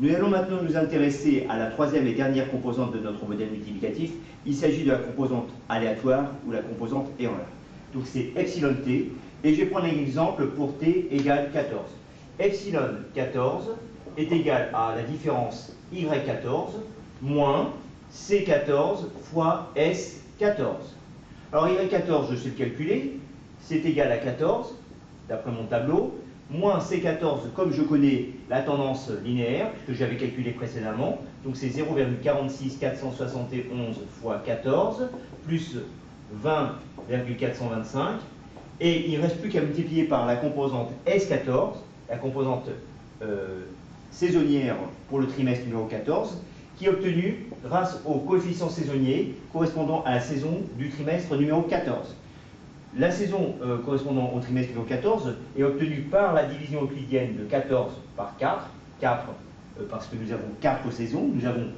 Nous allons maintenant nous intéresser à la troisième et dernière composante de notre modèle multiplicatif. Il s'agit de la composante aléatoire ou la composante erreur. Donc c'est epsilon t, et je vais prendre un exemple pour t égale 14. Epsilon 14 est égal à la différence y14 moins c14 fois s14. Alors y14, je sais le calculer, c'est égal à 14, d'après mon tableau, moins C14, comme je connais la tendance linéaire, que j'avais calculé précédemment, donc c'est 0,46471 fois 14, plus 20,425, et il ne reste plus qu'à multiplier par la composante S14, la composante saisonnière pour le trimestre numéro 14, qui est obtenue grâce au coefficient saisonnier correspondant à la saison du trimestre numéro 14. La saison correspondant au trimestre numéro 14 est obtenue par la division euclidienne de 14 par 4, 4 parce que nous avons 4 saisons, nous avons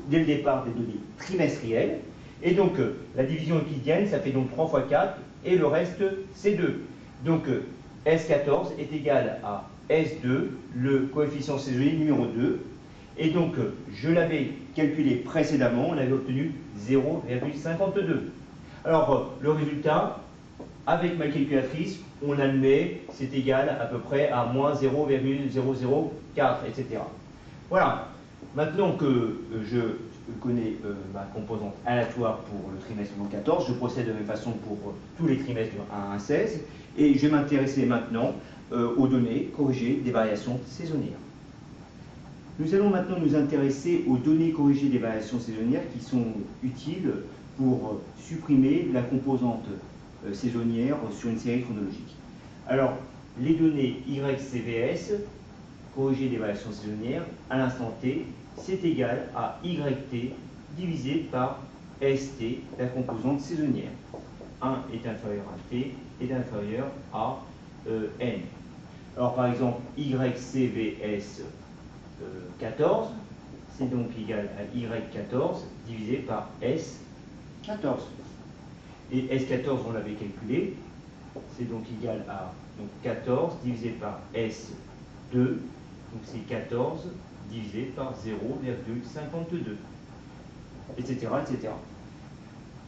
dès le départ des données trimestrielles, et donc la division euclidienne, ça fait donc 3 fois 4, et le reste c'est 2. Donc S14 est égal à S2, le coefficient saisonnier numéro 2, et donc je l'avais calculé précédemment, on avait obtenu 0,52. Alors le résultat, avec ma calculatrice, on admet, c'est égal à peu près à moins 0,004, etc. Voilà. Maintenant que je connais ma composante aléatoire pour le trimestre numéro 14, je procède de la même façon pour tous les trimestres de 1 à 16, et je vais m'intéresser maintenant aux données corrigées des variations saisonnières. Nous allons maintenant nous intéresser aux données corrigées des variations saisonnières qui sont utiles pour supprimer la composante saisonnière sur une série chronologique. Alors, les données YCVS, corrigées des variations saisonnières, à l'instant t, c'est égal à YT divisé par ST, la composante saisonnière. 1 est inférieur à T est inférieur à N. Alors, par exemple, YCVS 14, c'est donc égal à Y14 divisé par S14. Et S14, on l'avait calculé, c'est donc égal à donc 14 divisé par S2, donc c'est 14 divisé par 0,52, etc., etc.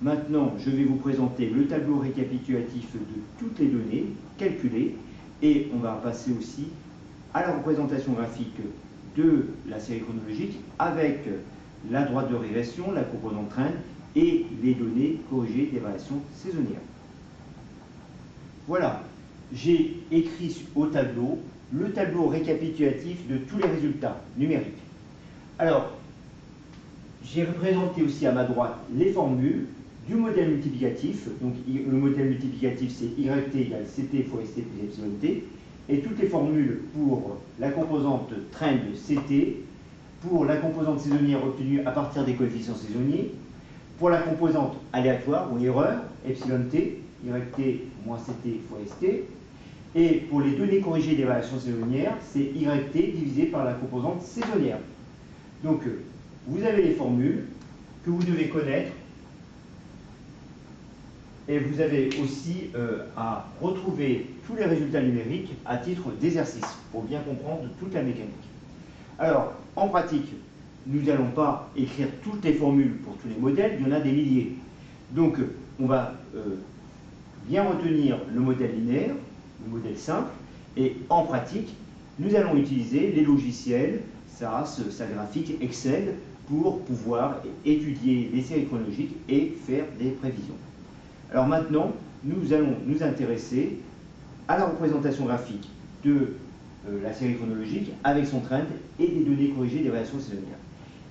Maintenant, je vais vous présenter le tableau récapitulatif de toutes les données calculées, et on va passer aussi à la représentation graphique de la série chronologique avec la droite de régression, la composante trend, et les données corrigées des variations saisonnières. Voilà, j'ai écrit au tableau le tableau récapitulatif de tous les résultats numériques. Alors, j'ai représenté aussi à ma droite les formules du modèle multiplicatif. Donc, le modèle multiplicatif, c'est YT égale CT fois ST plus epsilon t. Et toutes les formules pour la composante trend CT, pour la composante saisonnière obtenue à partir des coefficients saisonniers, pour la composante aléatoire ou erreur, epsilon t, YT moins CT fois ST, et pour les données corrigées des variations saisonnières, c'est YT divisé par la composante saisonnière. Donc, vous avez les formules que vous devez connaître, et vous avez aussi à retrouver tous les résultats numériques à titre d'exercice, pour bien comprendre toute la mécanique. Alors, en pratique, nous n'allons pas écrire toutes les formules pour tous les modèles, il y en a des milliers. Donc, on va bien retenir le modèle linéaire, le modèle simple, et en pratique, nous allons utiliser les logiciels SAS, graphique, Excel, pour pouvoir étudier les séries chronologiques et faire des prévisions. Alors maintenant, nous allons nous intéresser à la représentation graphique de la série chronologique avec son trend et des données corrigées des variations saisonnières.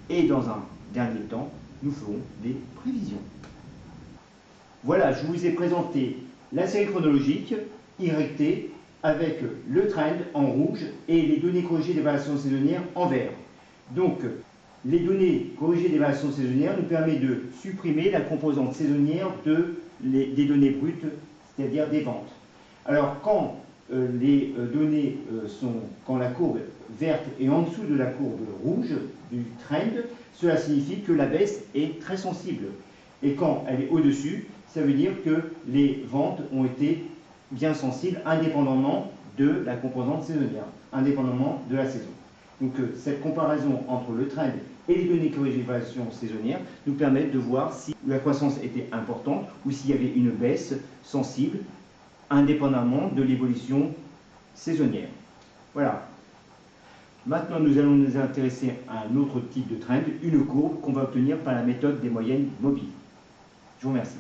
Et dans un dernier temps, nous ferons des prévisions. Voilà, je vous ai présenté la série chronologique YT avec le trend en rouge et les données corrigées des variations saisonnières en vert. Donc, les données corrigées des variations saisonnières nous permettent de supprimer la composante saisonnière des données brutes, c'est-à-dire des ventes. Alors, quand les données quand la courbe verte est en dessous de la courbe rouge du trend, cela signifie que la baisse est très sensible. Et quand elle est au-dessus, ça veut dire que les ventes ont été bien sensibles, indépendamment de la composante saisonnière, indépendamment de la saison. Donc cette comparaison entre le trend et les données corrélation saisonnière nous permet de voir si la croissance était importante ou s'il y avait une baisse sensible, indépendamment de l'évolution saisonnière. Voilà. Maintenant, nous allons nous intéresser à un autre type de trend, une courbe qu'on va obtenir par la méthode des moyennes mobiles. Je vous remercie.